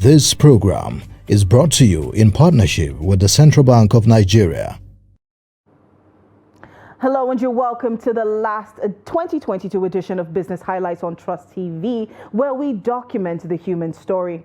This program is brought to you in partnership with the Central Bank of Nigeria. Hello and you're welcome to the last 2022 edition of Business Highlights on Trust TV, where we document the human story.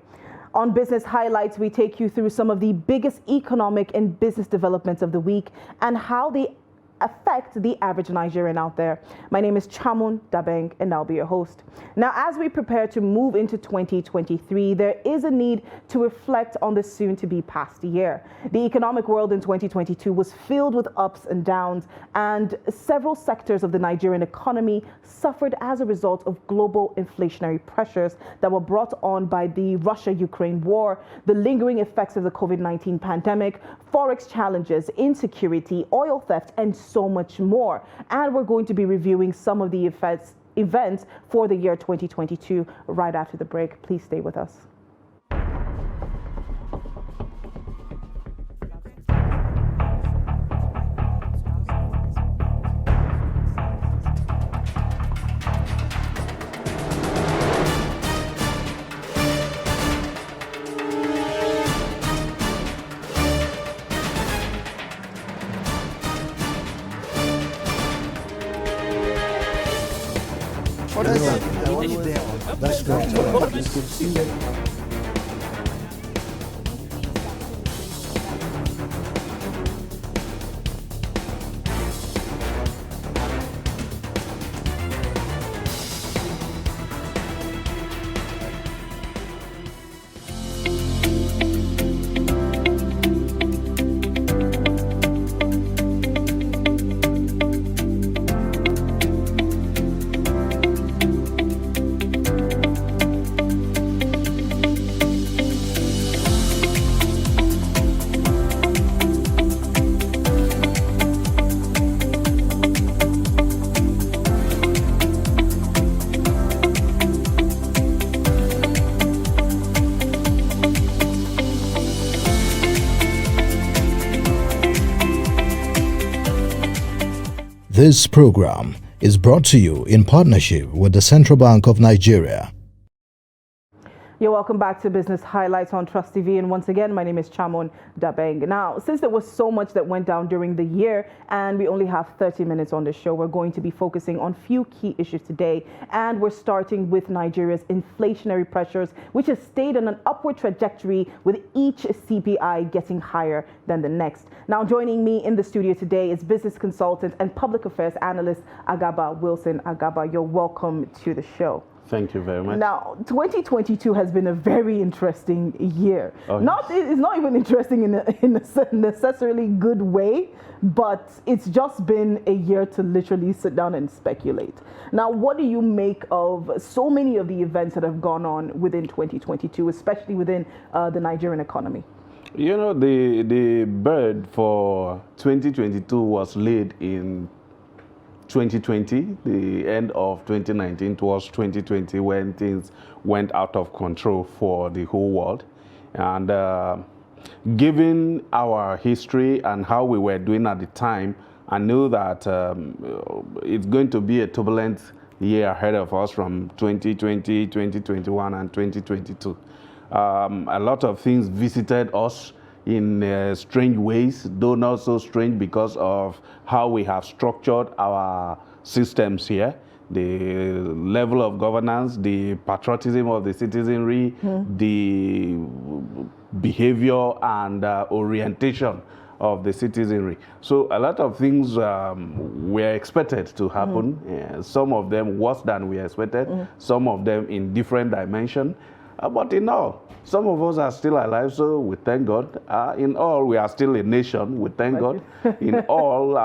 On Business Highlights, we take you through some of the biggest economic and business developments of the week and how they affect the average Nigerian out there. My name is Chamun Dabeng and I'll be your host. Now, as we prepare to move into 2023, there is a need to reflect on the soon-to-be past year. The economic world in 2022 was filled with ups and downs, and several sectors of the Nigerian economy suffered as a result of global inflationary pressures that were brought on by the Russia-Ukraine war, the lingering effects of the COVID-19 pandemic, forex challenges, insecurity, oil theft, and so much more. And we're going to be reviewing some of the events for the year 2022 right after the break. Please stay with us. That's great. This program is brought to you in partnership with the Central Bank of Nigeria. You're welcome back to Business Highlights on Trust TV, and once again, my name is Chamun Dabeng. Now, since there was so much that went down during the year and we only have 30 minutes on the show, we're going to be focusing on few key issues today, and we're starting with Nigeria's inflationary pressures, which has stayed on an upward trajectory with each CPI getting higher than the next. Now, joining me in the studio today is business consultant and public affairs analyst Agaba Wilson. Agaba, you're welcome to the show. Thank you very much. Now, 2022 has been a very interesting year. Oh, It's not even interesting in a necessarily good way, but it's just been a year to literally sit down and speculate. Now, what do you make of so many of the events that have gone on within 2022, especially within the Nigerian economy? You know, the bird for 2022 was laid in 2020, the end of 2019 towards 2020, when things went out of control for the whole world. And given our history and how we were doing at the time, I knew that it's going to be a turbulent year ahead of us from 2020, 2021, and 2022. A lot of things visited us in strange ways, though not so strange because of how we have structured our systems here, the level of governance, the patriotism of the citizenry, the behavior and orientation of the citizenry. So a lot of things were expected to happen, some of them worse than we expected, some of them in different dimensions. But in all, some of us are still alive, so we thank God. In all, we are still a nation, we thank God. In all,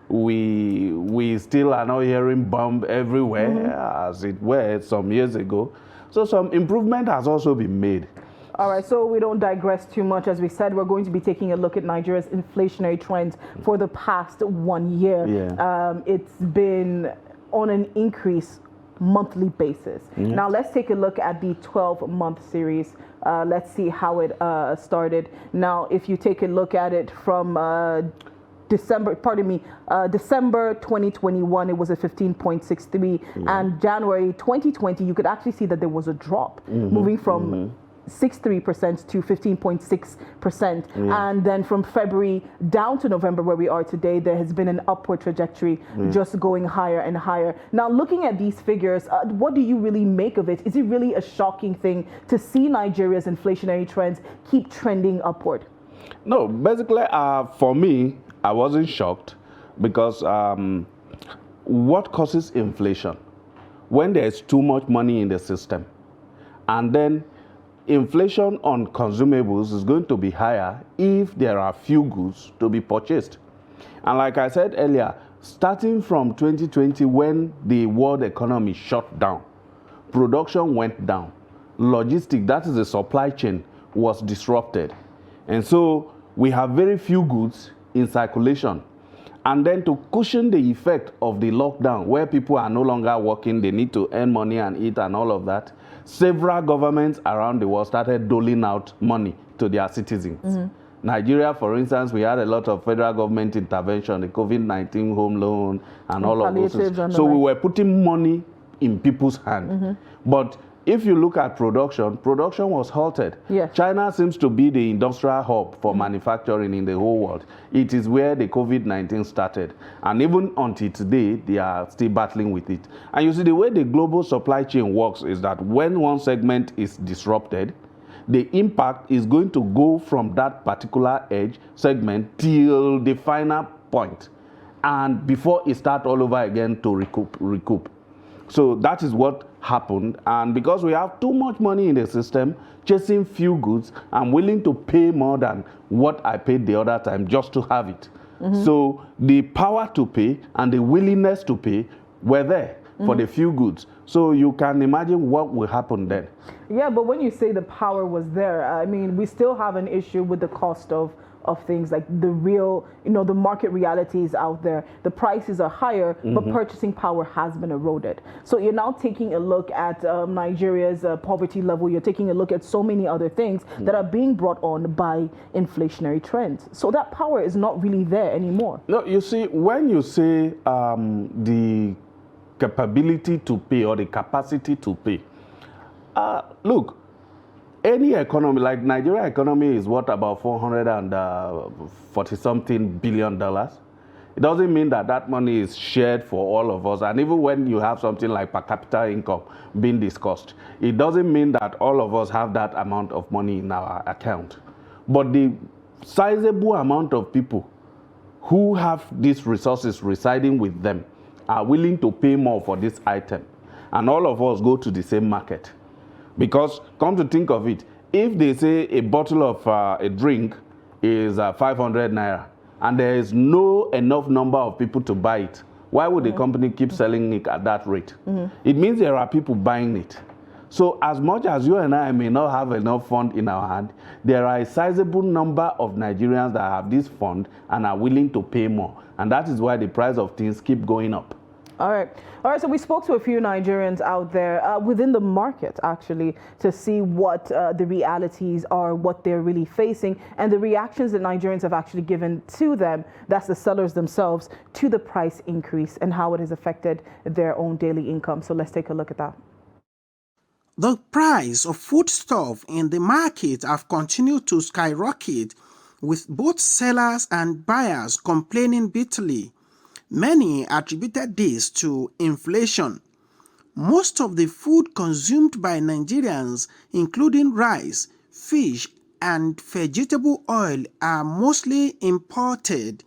we still are not hearing bomb everywhere, as it were some years ago. So some improvement has also been made. All right, so we don't digress too much. As we said, we're going to be taking a look at Nigeria's inflationary trends for the past 1 year. Yeah. It's been on an increase monthly basis. Now let's take a look at the 12-month series. Let's see how it started. Now, if you take a look at it from December 2021, it was a 15.63, and January 2020, you could actually see that there was a drop moving from to 15.6%. And then from February down to November, where we are today, there has been an upward trajectory, just going higher and higher. Now, looking at these figures, what do you really make of it? Is it really a shocking thing to see Nigeria's inflationary trends keep trending upward? No, basically, for me, I wasn't shocked because what causes inflation? When there's too much money in the system, and then inflation on consumables is going to be higher if there are few goods to be purchased. And like I said earlier, starting from 2020, when the world economy shut down, production went down, logistics, that is the supply chain, was disrupted. And so we have very few goods in circulation. And then to cushion the effect of the lockdown, where people are no longer working, they need to earn money and eat and all of that, several governments around the world started doling out money to their citizens. Nigeria, for instance, we had a lot of federal government intervention, the COVID-19 home loan and all of those things. So we were putting money in people's hands. But if you look at production was halted. Yes. China seems to be the industrial hub for manufacturing in the whole world. It is where the COVID-19 started. And even until today, they are still battling with it. And you see, the way the global supply chain works is that when one segment is disrupted, the impact is going to go from that particular edge segment till the final point, and before it starts all over again to recoup. So that is what happened, and because we have too much money in the system, chasing few goods, I'm willing to pay more than what I paid the other time just to have it. So the power to pay and the willingness to pay were there for the few goods. So you can imagine what will happen then. Yeah, but when you say the power was there, I mean, we still have an issue with the cost of things, like the real, the market realities out there. The prices are higher, but purchasing power has been eroded. So you're now taking a look at Nigeria's poverty level. You're taking a look at so many other things that are being brought on by inflationary trends. So that power is not really there anymore. No, you see, when you say the capability to pay or the capacity to pay, look, any economy, like Nigeria economy is what, about $440-something billion. It doesn't mean that that money is shared for all of us. And even when you have something like per capita income being discussed, it doesn't mean that all of us have that amount of money in our account. But the sizable amount of people who have these resources residing with them are willing to pay more for this item. And all of us go to the same market. Because, come to think of it, if they say a bottle of a drink is 500 naira, and there is no enough number of people to buy it, why would the company keep selling it at that rate? It means there are people buying it. So as much as you and I may not have enough fund in our hand, there are a sizable number of Nigerians that have this fund and are willing to pay more. And that is why the price of things keep going up. All right. So we spoke to a few Nigerians out there within the market, actually, to see what the realities are, what they're really facing, and the reactions that Nigerians have actually given to them, that's the sellers themselves, to the price increase and how it has affected their own daily income. So let's take a look at that. The price of foodstuff in the market have continued to skyrocket, with both sellers and buyers complaining bitterly. Many attributed this to inflation. Most of the food consumed by Nigerians, including rice, fish, and vegetable oil, are mostly imported.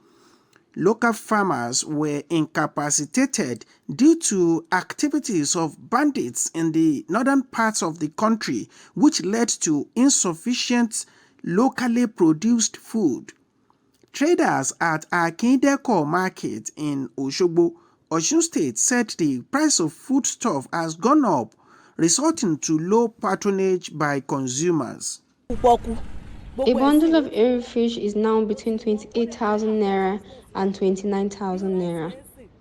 Local farmers were incapacitated due to activities of bandits in the northern parts of the country, which led to insufficient locally produced food. Traders at Akindeko Market in Osogbo, Osun State, said the price of foodstuff has gone up, resulting to low patronage by consumers. A bundle of airy fish is now between 28,000 naira and 29,000 naira.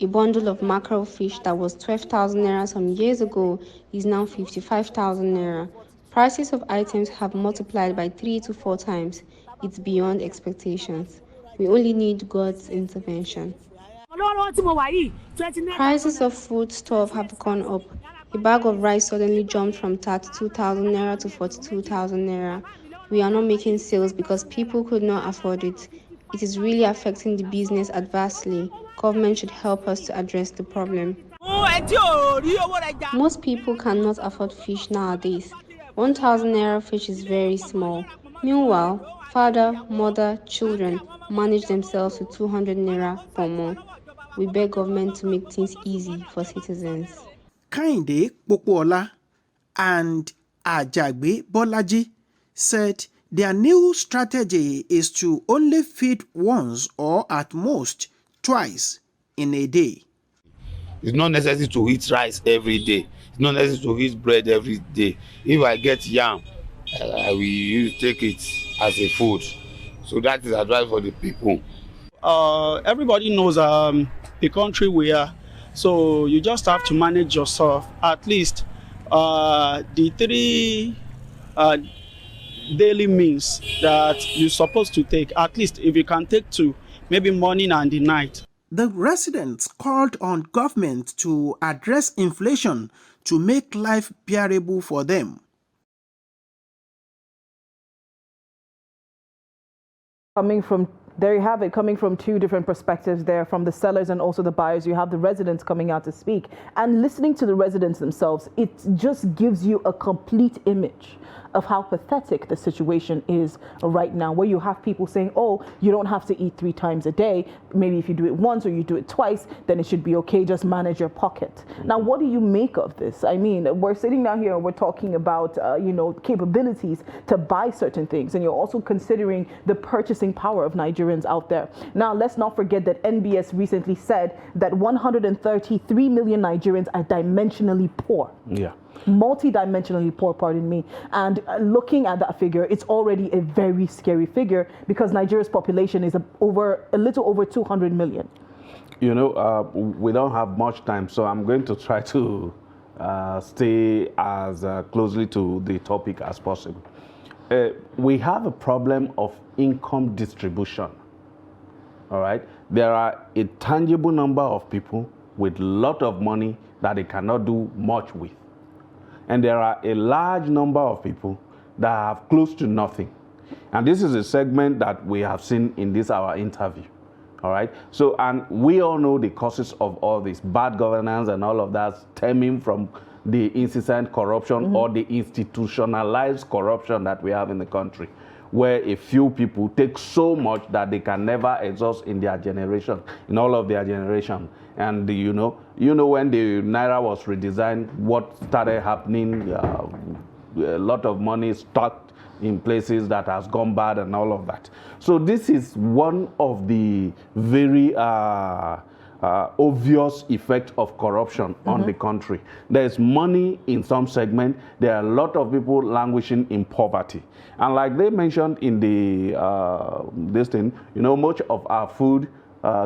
A bundle of mackerel fish that was 12,000 naira some years ago is now 55,000 naira. Prices of items have multiplied by 3 to 4 times. It's beyond expectations. We only need God's intervention. Prices of foodstuff have gone up. A bag of rice suddenly jumped from 32,000 naira to 42,000 naira. We are not making sales because people could not afford it. It is really affecting the business adversely. Government should help us to address the problem. Most people cannot afford fish nowadays. 1,000 naira fish is very small. Meanwhile, father, mother, children manage themselves with 200 naira or more. We beg government to make things easy for citizens. Kehinde Popoola and Ajagbe Bolaji said their new strategy is to only feed once or at most twice in a day. It's not necessary to eat rice every day. It's not necessary to eat bread every day. If I get yam, I will take it as a food. So that is advice for the people. Everybody knows the country we are, so you just have to manage yourself. At least the three daily meals that you're supposed to take, at least if you can take two, maybe morning and the night. The residents called on government to address inflation to make life bearable for them. There you have it, coming from two different perspectives there, from the sellers and also the buyers. You have the residents coming out to speak, and listening to the residents themselves, it just gives you a complete image of how pathetic the situation is right now, where you have people saying, oh, you don't have to eat 3 times a day. Maybe if you do it once or you do it twice, then it should be okay. Just manage your pocket. Now, what do you make of this? I mean, we're sitting down here and we're talking about, capabilities to buy certain things, and you're also considering the purchasing power of Nigerians out there. Now, let's not forget that NBS recently said that 133 million Nigerians are dimensionally poor. Yeah. Multi-dimensionally poor, pardon me. And looking at that figure, it's already a very scary figure, because Nigeria's population is a little over 200 million. You know, we don't have much time, so I'm going to try to stay as closely to the topic as possible. We have a problem of income distribution. All right, there are a tangible number of people with a lot of money that they cannot do much with. And there are a large number of people that have close to nothing. And this is a segment that we have seen in our interview. All right. So, and we all know the causes of all this bad governance and all of that stemming from the incessant corruption or the institutionalized corruption that we have in the country, where a few people take so much that they can never exhaust in their generation, in all of their generation. And you know when the Naira was redesigned, what started happening, a lot of money stuck in places that has gone bad and all of that. So this is one of the very obvious effect of corruption on the country. There is money in some segment. There are a lot of people languishing in poverty. And like they mentioned in the this thing, much of our food,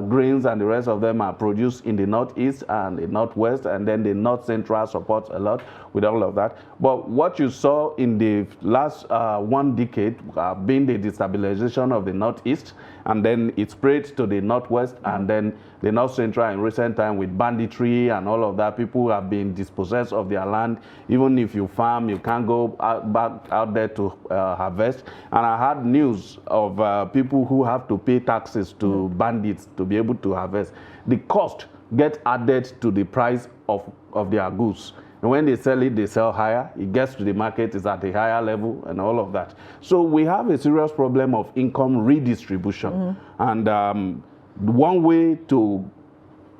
grains and the rest of them are produced in the northeast and the northwest, and then the north central supports a lot with all of that. But what you saw in the last 1 decade being the destabilization of the northeast, and then it spread to the northwest and then the north central in recent time with banditry and all of that. People have been dispossessed of their land. Even if you farm, you can't go back out there to harvest. And I had news of people who have to pay taxes to bandits to be able to harvest. The cost gets added to the price of their goods. And when they sell it, they sell higher. It gets to the market, it's at a higher level and all of that. So we have a serious problem of income redistribution. And one way to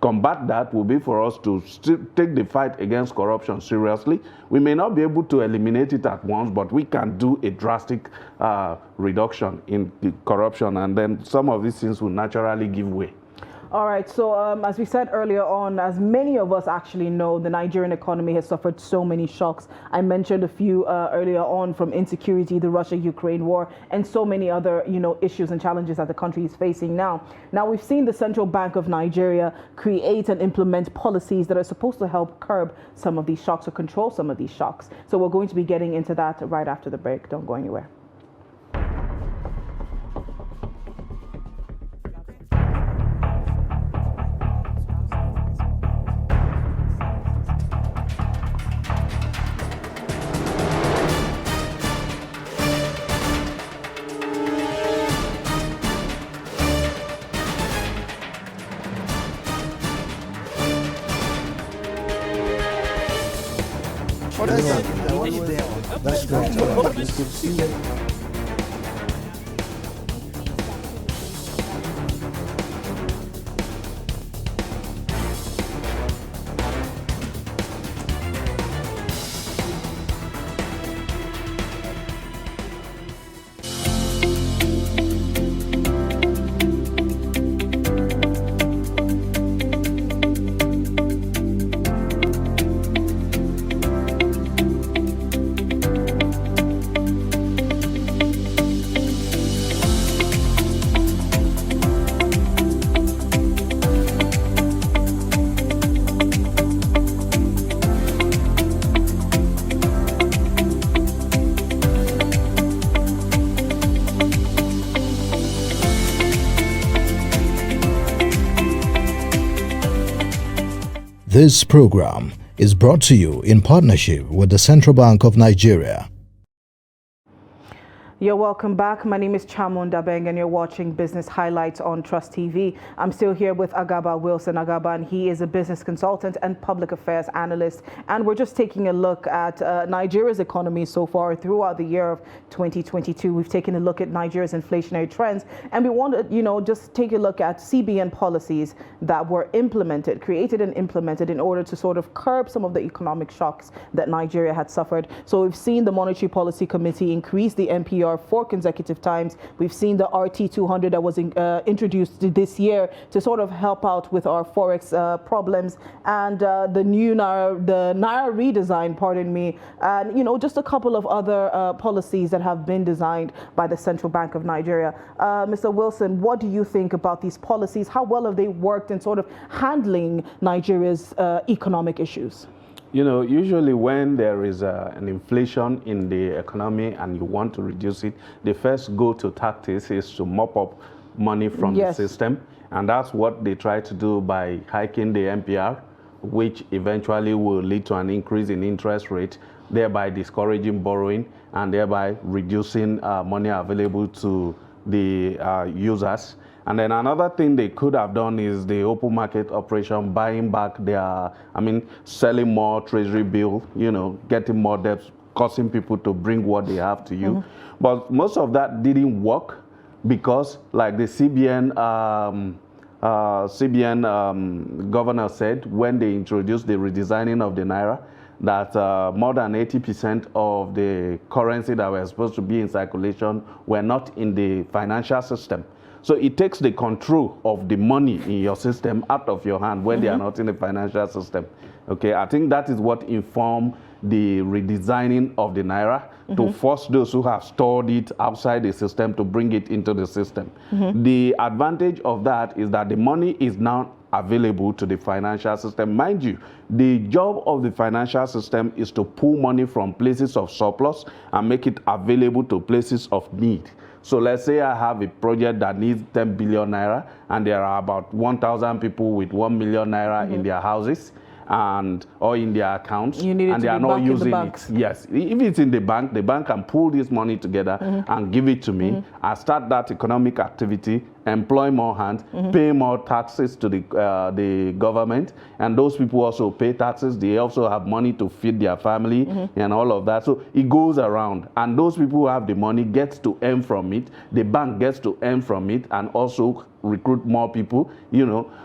combat that will be for us to take the fight against corruption seriously. We may not be able to eliminate it at once, but we can do a drastic reduction in the corruption, and then some of these things will naturally give way. All right, so as we said earlier on, as many of us actually know, the Nigerian economy has suffered so many shocks. I mentioned a few earlier on, from insecurity, the Russia-Ukraine war, and so many other, issues and challenges that the country is facing now. Now, we've seen the Central Bank of Nigeria create and implement policies that are supposed to help curb some of these shocks or control some of these shocks. So we're going to be getting into that right after the break. Don't go anywhere. That's great. This program is brought to you in partnership with the Central Bank of Nigeria. You're welcome back. My name is Chamon Dabeng and you're watching Business Highlights on Trust TV. I'm still here with Agaba Wilson Agaba, and he is a business consultant and public affairs analyst. And we're just taking a look at Nigeria's economy so far throughout the year of 2022. We've taken a look at Nigeria's inflationary trends, and we want to, just take a look at CBN policies that were created and implemented in order to sort of curb some of the economic shocks that Nigeria had suffered. So we've seen the Monetary Policy Committee increase the MPR 4 consecutive times. We've seen the RT200 that was introduced this year to sort of help out with our forex problems, and the new Naira redesign, pardon me, and just a couple of other policies that have been designed by the Central Bank of Nigeria. Mr. Wilson, what do you think about these policies? How well have they worked in sort of handling Nigeria's economic issues? Usually when there is an inflation in the economy and you want to reduce it, the first go-to tactics is to mop up money from the system. And that's what they try to do by hiking the MPR, which eventually will lead to an increase in interest rate, thereby discouraging borrowing and thereby reducing money available to the users. And then another thing they could have done is the open market operation, buying back selling more treasury bill, getting more debts, causing people to bring what they have to you. But most of that didn't work because, like the CBN governor said when they introduced the redesigning of the Naira, that more than 80% of the currency that were supposed to be in circulation were not in the financial system. So it takes the control of the money in your system out of your hand when they are not in the financial system. Okay, I think that is what informed the redesigning of the Naira to force those who have stored it outside the system to bring it into the system. The advantage of that is that the money is now available to the financial system. Mind you, the job of the financial system is to pull money from places of surplus and make it available to places of need. So let's say I have a project that needs 10 billion naira and there are about 1,000 people with 1 million naira in their houses or in their accounts, and they are not using it. Yes, if it's in the bank can pull this money together and give it to me and start that economic activity, employ more hands, pay more taxes to the government, and those people also pay taxes. They also have money to feed their family and all of that. So it goes around, and those people who have the money get to earn from it. The bank gets to earn from it and also recruit more people,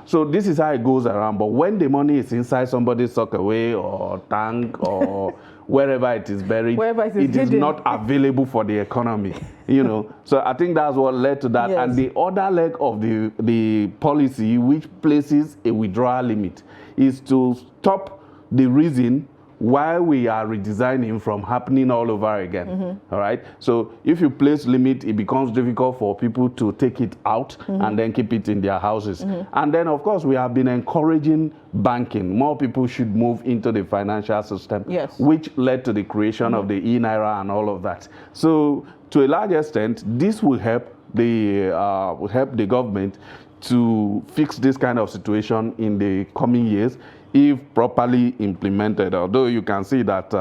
So this is how it goes around. But when the money is inside somebody's sockaway or tank or wherever it is buried, it is not available for the economy, So I think that's what led to that. And the other leg of the policy, which places a withdrawal limit, is to stop the reason why we are redesigning from happening all over again. All right. So if you place limit, it becomes difficult for people to take it out and then keep it in their houses. And then, of course, we have been encouraging banking. More people should move into the financial system, which led to the creation of the e-Naira and all of that. So to a large extent, this will help the government to fix this kind of situation in the coming years, if properly implemented. Although you can see that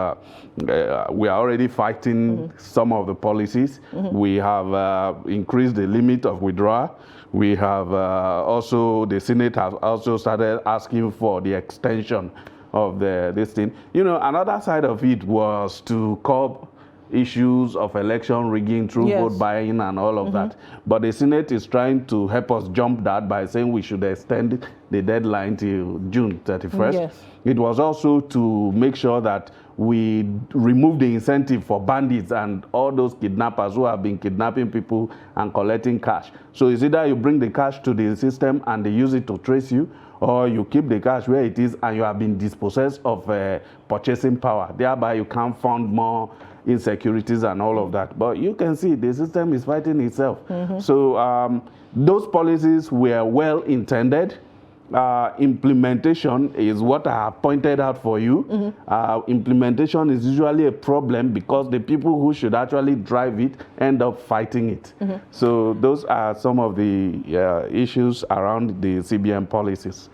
we are already fighting some of the policies. We have increased the limit of withdrawal. We have also, the Senate has also started asking for the extension of this thing. You know, another side of it was to curb issues of election rigging through vote buying and all of that. But the Senate is trying to help us jump that by saying we should extend the deadline till June 31st. Yes. It was also to make sure that we remove the incentive for bandits and all those kidnappers who have been kidnapping people and collecting cash. So it's either you bring the cash to the system and they use it to trace you, or you keep the cash where it is and you have been dispossessed of purchasing power. Thereby you can't fund more insecurities and all of that. But you can see the system is fighting itself. So those policies were well intended. Implementation is what I have pointed out for you. Implementation is usually a problem because the people who should actually drive it end up fighting it. So those are some of the issues around the CBN policies.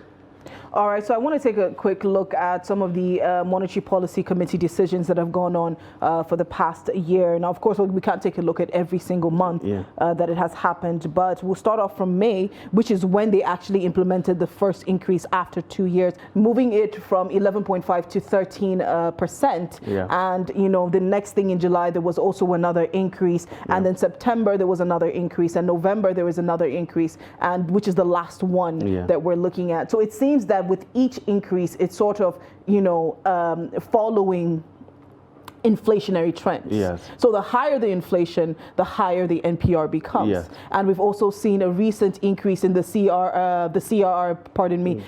All right, so I want to take a quick look at some of the Monetary Policy Committee decisions that have gone on for the past year. Now, of course, we can't take a look at every single month that it has happened, but we'll start off from May, which is when they actually implemented the first increase after 2 years, moving it from 11.5 to 13%. And, you know, the next thing in July, there was also another increase. And then September, there was another increase. And November, there was another increase, and which is the last one that we're looking at. So it seems that with each increase, it's sort of, you know, following inflationary trends. So the higher the inflation, the higher the NPR becomes. And we've also seen a recent increase in the CRR, pardon me,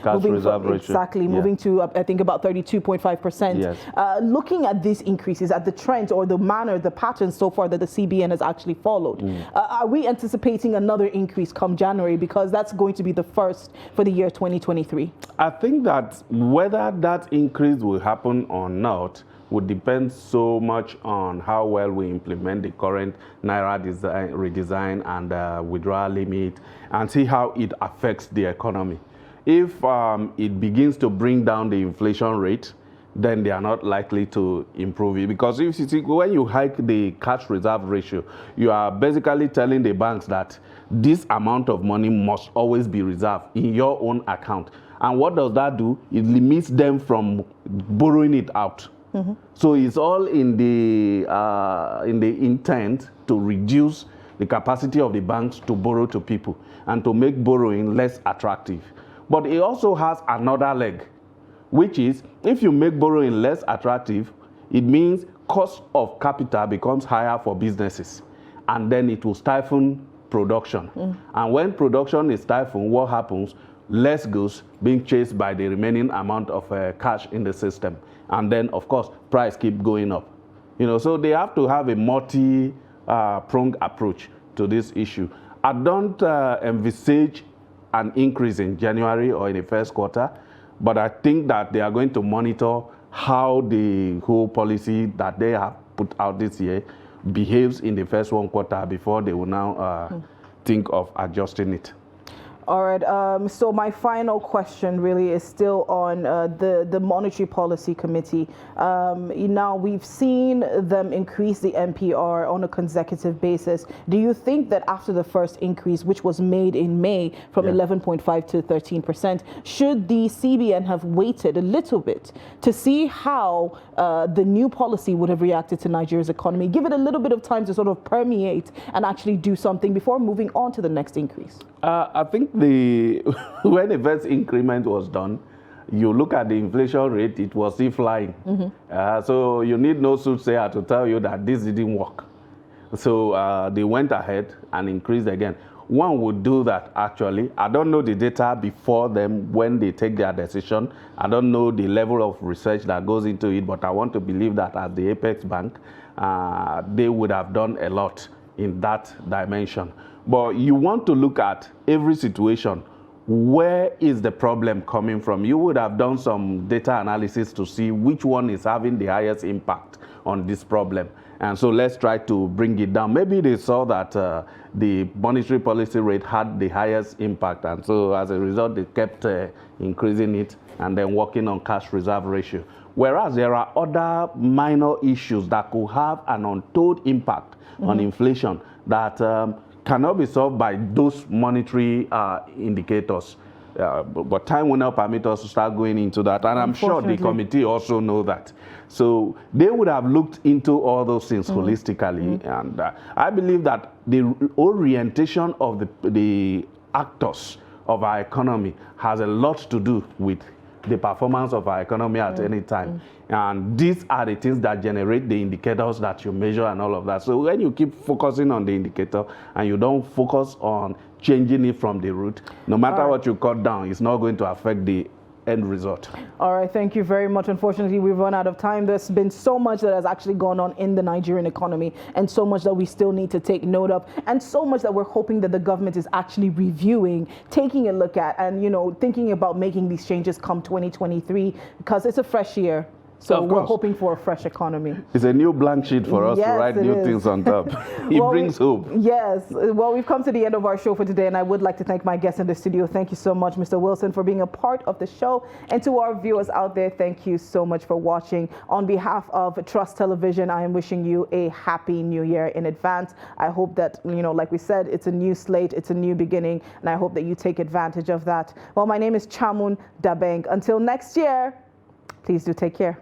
moving to I think about 32.5%. Looking at these increases, at the trends or the manner, the patterns so far that the CBN has actually followed, are we anticipating another increase come January, because that's going to be the first for the year 2023? I think that whether that increase will happen or not would depend so much on how well we implement the current Naira redesign and withdrawal limit, and see how it affects the economy. If it begins to bring down the inflation rate, then they are not likely to improve it. Because if you see, when you hike the cash reserve ratio, you are basically telling the banks that this amount of money must always be reserved in your own account. And what does that do? It limits them from borrowing it out. So it's all in the intent to reduce the capacity of the banks to borrow to people and to make borrowing less attractive. But it also has another leg, which is if you make borrowing less attractive, it means cost of capital becomes higher for businesses, and then it will stifle production. And when production is stifled, what happens? Less goods being chased by the remaining amount of cash in the system. And then, of course, price keep going up. You know, so they have to have a multi-pronged approach to this issue. I don't envisage an increase in January or in the first quarter, but I think that they are going to monitor how the whole policy that they have put out this year behaves in the first one quarter before they will now think of adjusting it. All right, so my final question really is still on the Monetary Policy Committee. Now, we've seen them increase the NPR on a consecutive basis. Do you think that after the first increase, which was made in May from 11.5 to 13%, should the CBN have waited a little bit to see how the new policy would have reacted to Nigeria's economy? Give it a little bit of time to sort of permeate and actually do something before moving on to the next increase? I think when the first increment was done, you look at the inflation rate, it was still flying. So you need no soothsayer to tell you that this didn't work. So they went ahead and increased again. One would do that, actually. I don't know the data before them when they take their decision. I don't know the level of research that goes into it, but I want to believe that at the Apex Bank, they would have done a lot in that dimension. But you want to look at every situation. Where is the problem coming from? You would have done some data analysis to see which one is having the highest impact on this problem. And so let's try to bring it down. Maybe they saw that the monetary policy rate had the highest impact. And so as a result, they kept increasing it and then working on cash reserve ratio. Whereas there are other minor issues that could have an untold impact on inflation that cannot be solved by those monetary indicators. But time will not permit us to start going into that. And I'm sure the committee also know that. So they would have looked into all those things holistically. And I believe that the orientation of the actors of our economy has a lot to do with the performance of our economy at any time. And these are the things that generate the indicators that you measure and all of that. So when you keep focusing on the indicator and you don't focus on changing it from the root, no matter what you cut down, it's not going to affect the end result. All right, thank you very much. Unfortunately, we've run out of time. There's been so much that has actually gone on in the Nigerian economy, and so much that we still need to take note of, and so much that we're hoping that the government is actually reviewing, taking a look at, and thinking about making these changes come 2023, because it's a fresh year. So we're hoping for a fresh economy. It's a new blank sheet for us to write new things on top. It brings hope. Yes. Well, we've come to the end of our show for today, and I would like to thank my guests in the studio. Thank you so much, Mr. Wilson, for being a part of the show. And to our viewers out there, thank you so much for watching. On behalf of Trust Television, I am wishing you a happy new year in advance. I hope that, like we said, it's a new slate, it's a new beginning, and I hope that you take advantage of that. Well, my name is Chamun Dabeng. Until next year, please do take care.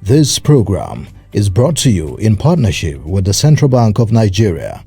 This program is brought to you in partnership with the Central Bank of Nigeria.